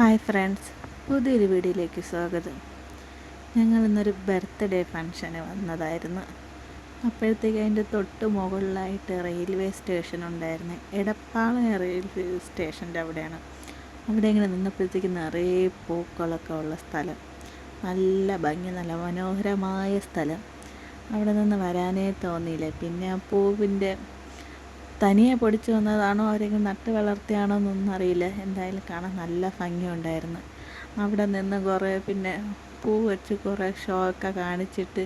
Hi friends, പുതിയൊരു വീഡിയോയിലേക്ക് സ്വാഗതം. ഞങ്ങളിന്നൊരു ബർത്ത്ഡേ ഫങ്ഷന് വന്നതായിരുന്നു. അപ്പോഴത്തേക്ക് അതിൻ്റെ തൊട്ട് മുകളിലായിട്ട് റെയിൽവേ സ്റ്റേഷൻ ഉണ്ടായിരുന്നു. എടപ്പാള റെയിൽവേ സ്റ്റേഷൻ്റെ അവിടെയാണ്. അവിടെ ഇങ്ങനെ നിന്നപ്പോഴത്തേക്ക് നിറയെ പൂക്കളൊക്കെ ഉള്ള സ്ഥലം, നല്ല ഭംഗി, നല്ല മനോഹരമായ സ്ഥലം. അവിടെ നിന്ന് വരാനേ തോന്നിയില്ല. പിന്നെ ആ പൂവിൻ്റെ തനിയെ പൊടിച്ചു വന്നതാണോ അവരെങ്കിലും നട്ട് വളർത്തിയാണോ എന്നൊന്നും അറിയില്ല. എന്തായാലും കാണാൻ നല്ല ഭംഗിയുണ്ടായിരുന്നു. അവിടെ നിന്ന് കുറേ പിന്നെ പൂ വെച്ച് കുറേ ഷോ ഒക്കെ കാണിച്ചിട്ട്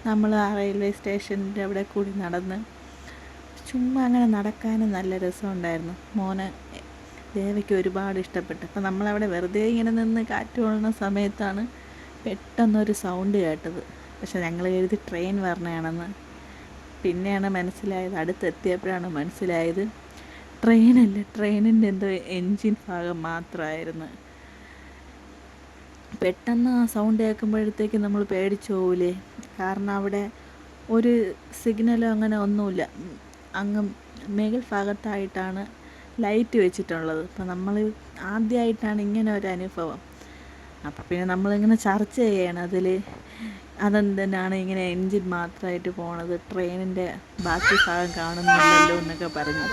നമ്മൾ ആ റെയിൽവേ സ്റ്റേഷൻ്റെ അവിടെ കൂടി നടന്ന് ചുമ്മാ അങ്ങനെ നടക്കാനും നല്ല രസമുണ്ടായിരുന്നു. മോന് ദേവയ്ക്ക് ഒരുപാട് ഇഷ്ടപ്പെട്ടു. അപ്പോൾ നമ്മളവിടെ വെറുതെ ഇങ്ങനെ നിന്ന് കാറ്റ് കൊള്ളുന്ന സമയത്താണ് പെട്ടെന്നൊരു സൗണ്ട് കേട്ടത്. പക്ഷെ ഞങ്ങൾ കരുതി ട്രെയിൻ വരണയാണെന്ന്. പിന്നെയാണ് മനസ്സിലായത്, അടുത്തെത്തിയപ്പോഴാണ് മനസ്സിലായത് ട്രെയിനല്ല, ട്രെയിനിൻ്റെ എന്തോ എൻജിൻ ഭാഗം മാത്രമായിരുന്നു. പെട്ടെന്ന് ആ സൗണ്ട് കേൾക്കുമ്പോഴത്തേക്ക് നമ്മൾ പേടിച്ചു പോവില്ലേ? കാരണം അവിടെ ഒരു സിഗ്നലോ അങ്ങനെ ഒന്നുമില്ല. അങ്ങ് മേൽ ഭാഗത്തായിട്ടാണ് ലൈറ്റ് വെച്ചിട്ടുള്ളത്. അപ്പം നമ്മൾ ആദ്യമായിട്ടാണ് ഇങ്ങനെ ഒരു അനുഭവം. അപ്പം പിന്നെ നമ്മളിങ്ങനെ ചർച്ച ചെയ്യണം അതെന്തിനാണ് ഇങ്ങനെ എൻജിൻ മാത്രമായിട്ട് പോണത്, ട്രെയിനിൻ്റെ ബാക്കി ഭാഗം കാണുന്നില്ലല്ലോ എന്നൊക്കെ പറഞ്ഞു.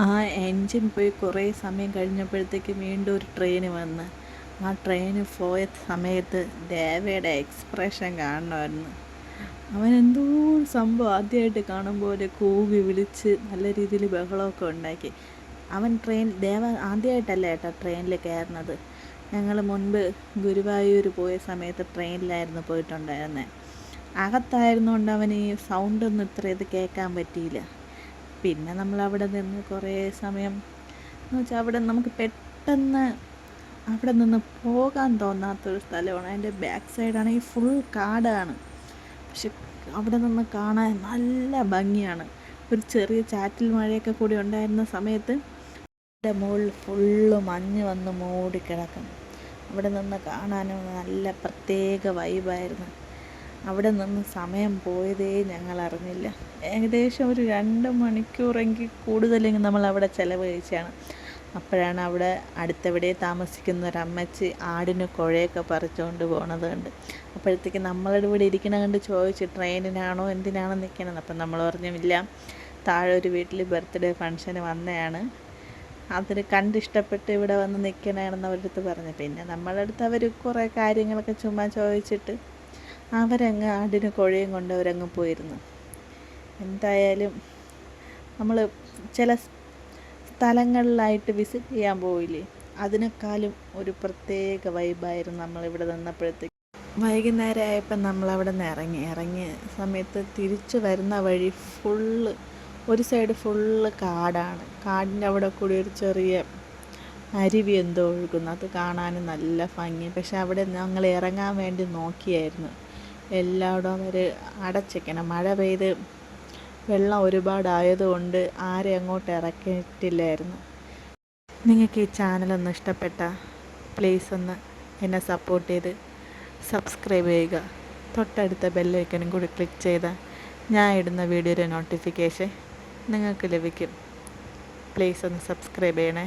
ആ എൻജിൻ പോയി കുറേ സമയം കഴിഞ്ഞപ്പോഴത്തേക്ക് വീണ്ടും ഒരു ട്രെയിൻ വന്ന് ആ ട്രെയിൻ പോയ സമയത്ത് ദേവയുടെ എക്സ്പ്രഷൻ കാണണമായിരുന്നു. അവൻ എന്തോ സംഭവം ആദ്യമായിട്ട് കാണുമ്പോൾ കൂവി വിളിച്ച് നല്ല രീതിയിൽ ബഹളമൊക്കെ ഉണ്ടാക്കി. ദേവ ആദ്യമായിട്ടല്ല കേട്ടോ ട്രെയിനിൽ കയറുന്നത്. ഞങ്ങൾ മുൻപ് ഗുരുവായൂർ പോയ സമയത്ത് ട്രെയിനിലായിരുന്നു പോയിട്ടുണ്ടായിരുന്നത്. അകത്തായിരുന്നുകൊണ്ട് അവന് ഈ സൗണ്ടൊന്നും ഇത്ര ഇത് കേൾക്കാൻ പറ്റിയില്ല. പിന്നെ നമ്മളവിടെ നിന്ന് കുറേ സമയം എന്ന് വെച്ചാൽ അവിടെ നമുക്ക് പെട്ടെന്ന് അവിടെ നിന്ന് പോകാൻ തോന്നാത്തൊരു സ്ഥലമാണ്. അതിൻ്റെ ബാക്ക് സൈഡാണെങ്കിൽ ഫുൾ കാടാണ്. പക്ഷെ അവിടെ നിന്ന് കാണാൻ നല്ല ഭംഗിയാണ്. ഒരു ചെറിയ ചാറ്റൽ മഴയൊക്കെ കൂടി ഉണ്ടായിരുന്ന സമയത്ത് അവിടെ മുകളിൽ ഫുള്ള് മഞ്ഞ് വന്ന് മൂടിക്കിടക്കും. അവിടെ നിന്ന് കാണാനും നല്ല പ്രത്യേക വൈബായിരുന്നു. അവിടെ നിന്ന് സമയം പോയതേ ഞങ്ങൾ അറിഞ്ഞില്ല. ഏകദേശം ഒരു 2 മണിക്കൂറെങ്കിൽ കൂടുതലെങ്കിൽ നമ്മൾ അവിടെ ചിലവഴിച്ചാണ്. അപ്പോഴാണ് അവിടെ അടുത്തെവിടെ താമസിക്കുന്ന ഒരമ്മച്ചി ആടിന് കുഴയൊക്കെ പറിച്ചുകൊണ്ട് പോണത് കണ്ട്. അപ്പോഴത്തേക്ക് നമ്മളുടെ ഇവിടെ ഇരിക്കണ കണ്ട് ചോദിച്ചു, ട്രെയിനിനാണോ എന്തിനാണോ നിൽക്കണമെന്ന്. അപ്പം നമ്മൾ പറഞ്ഞില്ല, താഴെ ഒരു വീട്ടിൽ ബർത്ത്ഡേ ഫങ്ഷന് വന്നതാണ്, അതിന് കണ്ടിഷ്ടപ്പെട്ട് ഇവിടെ വന്ന് നിൽക്കണമെന്ന് അവരുടെ അടുത്ത് പറഞ്ഞു. പിന്നെ നമ്മളുടെ അടുത്ത് അവർ കുറേ കാര്യങ്ങളൊക്കെ ചുമ്മാ ചോദിച്ചിട്ട് അവരങ്ങ് ആടിന് കുഴയും കൊണ്ട് അവരങ്ങ് പോയിരുന്നു. എന്തായാലും നമ്മൾ ചില സ്ഥലങ്ങളിലായിട്ട് വിസിറ്റ് ചെയ്യാൻ പോയില്ലേ, അതിനേക്കാളും ഒരു പ്രത്യേക വൈബായിരുന്നു നമ്മളിവിടെ നിന്നപ്പോഴത്തേക്ക്. വൈകുന്നേരം ആയപ്പോൾ നമ്മളവിടെ നിന്ന് ഇറങ്ങിയ സമയത്ത് തിരിച്ചു വരുന്ന വഴി ഒരു സൈഡ് ഫുള്ള് കാടാണ്. കാടിൻ്റെ അവിടെ കൂടി ഒരു ചെറിയ അരുവി എന്തോ ഒഴുകുന്നു. അത് കാണാനും നല്ല ഭംഗി. പക്ഷെ അവിടെ ഞങ്ങൾ ഇറങ്ങാൻ വേണ്ടി നോക്കിയായിരുന്നു, എല്ലായിടും അവർ അടച്ചിരിക്കണം. മഴ പെയ്ത് വെള്ളം ഒരുപാടായതുകൊണ്ട് ആരെയും അങ്ങോട്ട് ഇറക്കിയിട്ടില്ലായിരുന്നു. നിങ്ങൾക്ക് ഈ ചാനലൊന്ന് ഇഷ്ടപ്പെട്ട പ്ലീസ് ഒന്ന് എന്നെ സപ്പോർട്ട് ചെയ്ത് സബ്സ്ക്രൈബ് ചെയ്യുക. തൊട്ടടുത്ത ബെല്ലൈക്കനും കൂടി ക്ലിക്ക് ചെയ്താൽ ഞാൻ ഇടുന്ന വീഡിയോയുടെ നോട്ടിഫിക്കേഷൻ നിങ്ങൾക്ക് ലഭിക്കും. പ്ലീസ് ഒന്ന് സബ്സ്ക്രൈബ് ചെയ്യണേ.